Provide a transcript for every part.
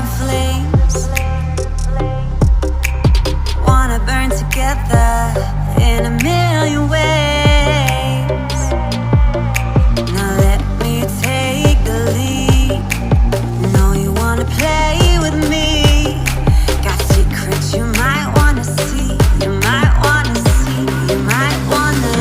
in flames. Wanna burn together in a million ways. Now let me take the lead. Know you wanna play with me. Got secrets you might wanna see. You might wanna see. You might wanna.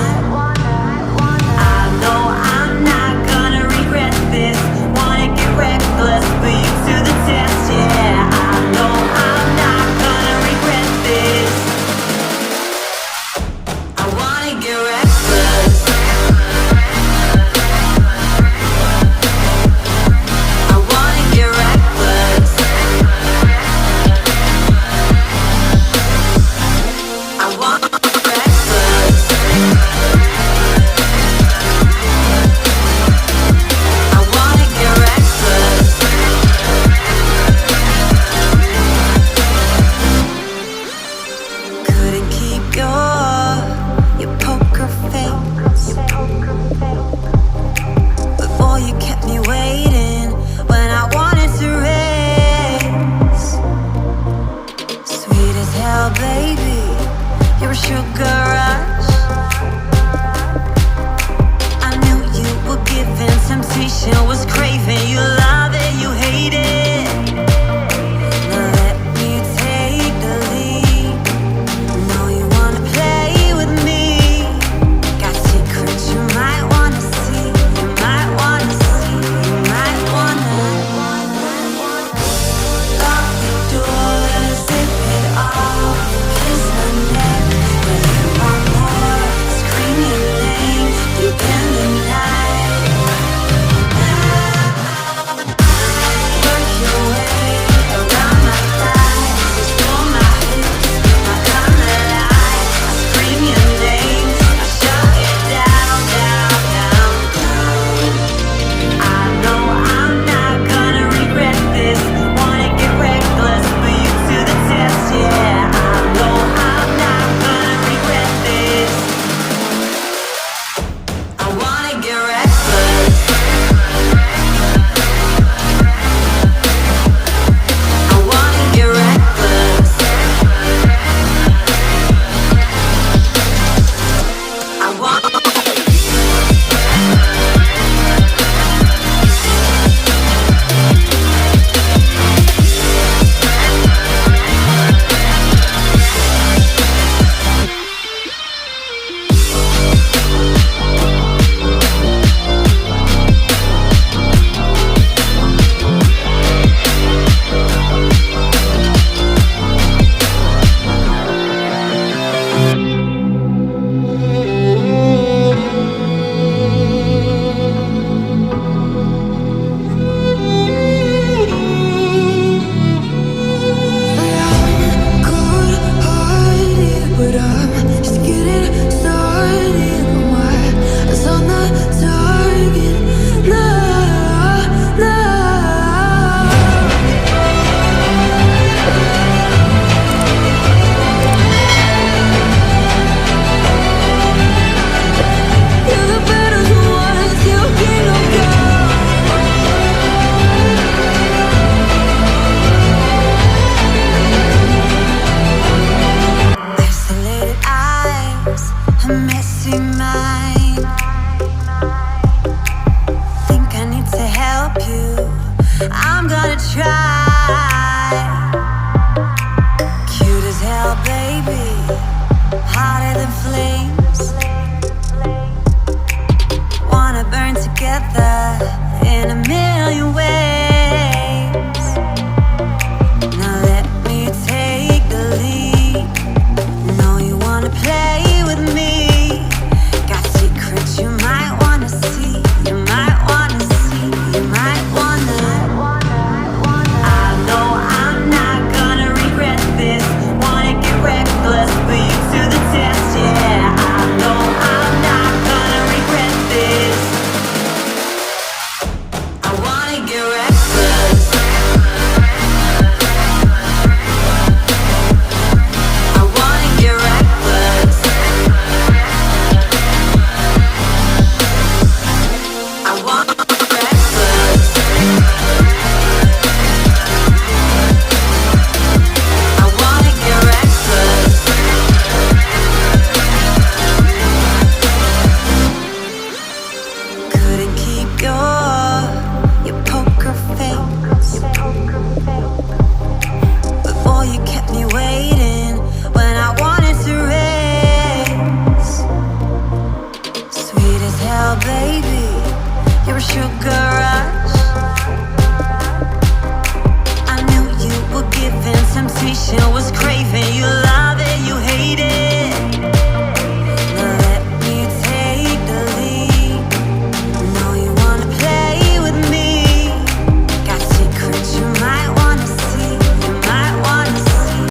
I know I'm not gonna regret this. Wanna get reckless, put you to the test, yeah. tell, baby, you're a sugar rush. I knew you were given temptation, was craving. You love it, you hate it.